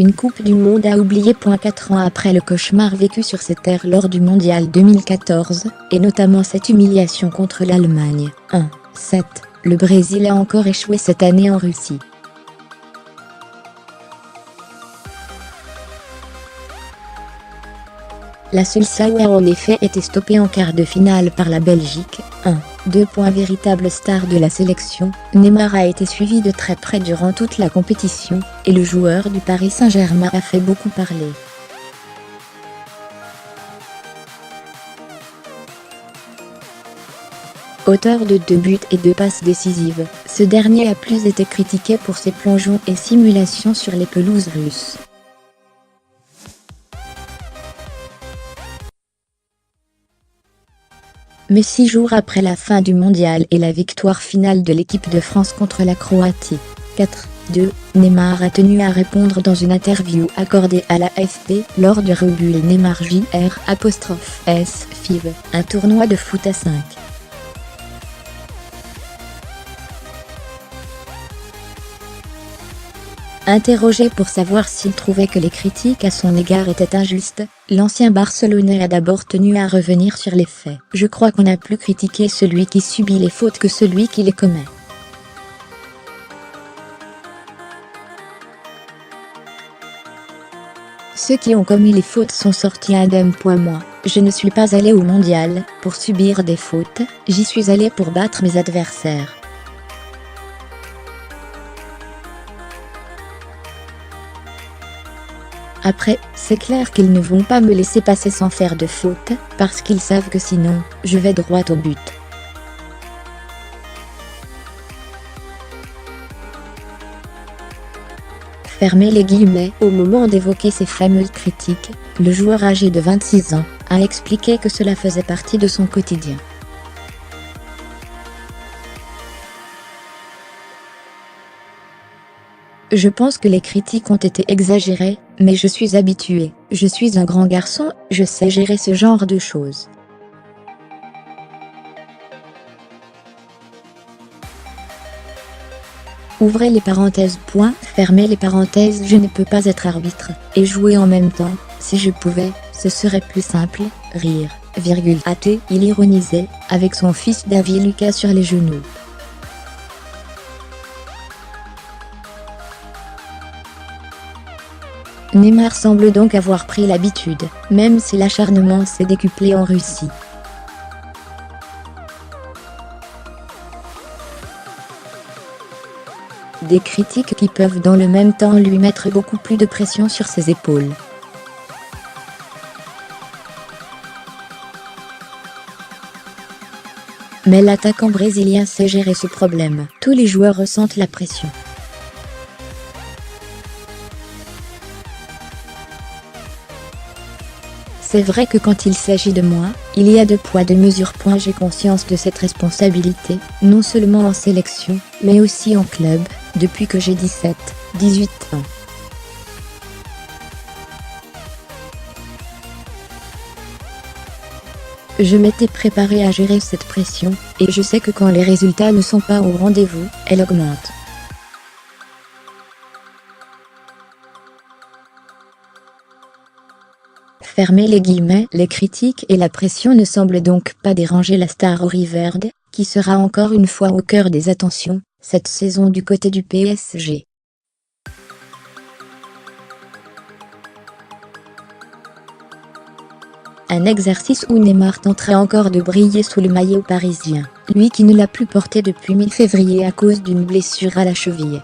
Une Coupe du Monde à oublier. 4 ans après le cauchemar vécu sur ces terres lors du Mondial 2014, et notamment cette humiliation contre l'Allemagne, 1-7, le Brésil a encore échoué cette année en Russie. La Sulsawa a en effet été stoppée en quart de finale par la Belgique, 1-2. Véritable star de la sélection, Neymar a été suivi de très près durant toute la compétition, et le joueur du Paris Saint-Germain a fait beaucoup parler. Auteur de 2 buts et 2 passes décisives, ce dernier a plus été critiqué pour ses plongeons et simulations sur les pelouses russes. Mais 6 jours après la fin du mondial et la victoire finale de l'équipe de France contre la Croatie, 4-2, Neymar a tenu à répondre dans une interview accordée à l'AFP lors du Rebul Neymar J'(S) FIV, un tournoi de foot à 5. Interrogé pour savoir s'il trouvait que les critiques à son égard étaient injustes, l'ancien Barcelonais a d'abord tenu à revenir sur les faits. « Je crois qu'on a plus critiqué celui qui subit les fautes que celui qui les commet. Ceux qui ont commis les fautes sont sortis indemnes. Moi, je ne suis pas allé au mondial pour subir des fautes, j'y suis allé pour battre mes adversaires. » Après, c'est clair qu'ils ne vont pas me laisser passer sans faire de faute, parce qu'ils savent que sinon, je vais droit au but. Fermez les guillemets. Au moment d'évoquer ces fameuses critiques, le joueur âgé de 26 ans a expliqué que cela faisait partie de son quotidien. Je pense que les critiques ont été exagérées, mais je suis habitué, je suis un grand garçon, je sais gérer ce genre de choses. Ouvrez les parenthèses. Fermez les parenthèses. Je ne peux pas être arbitre et jouer en même temps. Si je pouvais, ce serait plus simple. Rire, il ironisait, avec son fils David Lucas sur les genoux. Neymar semble donc avoir pris l'habitude, même si l'acharnement s'est décuplé en Russie. Des critiques qui peuvent dans le même temps lui mettre beaucoup plus de pression sur ses épaules. Mais l'attaquant brésilien sait gérer ce problème. Tous les joueurs ressentent la pression. C'est vrai que quand il s'agit de moi, il y a 2 poids 2 mesures. J'ai conscience de cette responsabilité, non seulement en sélection, mais aussi en club, depuis que j'ai 17-18 ans. Je m'étais préparé à gérer cette pression, et je sais que quand les résultats ne sont pas au rendez-vous, elle augmente. Fermez les guillemets. Les critiques et la pression ne semblent donc pas déranger la star auriverde, qui sera encore une fois au cœur des attentions, cette saison du côté du PSG. Un exercice où Neymar tenterait encore de briller sous le maillot parisien, lui qui ne l'a plus porté depuis mi-février à cause d'une blessure à la cheville.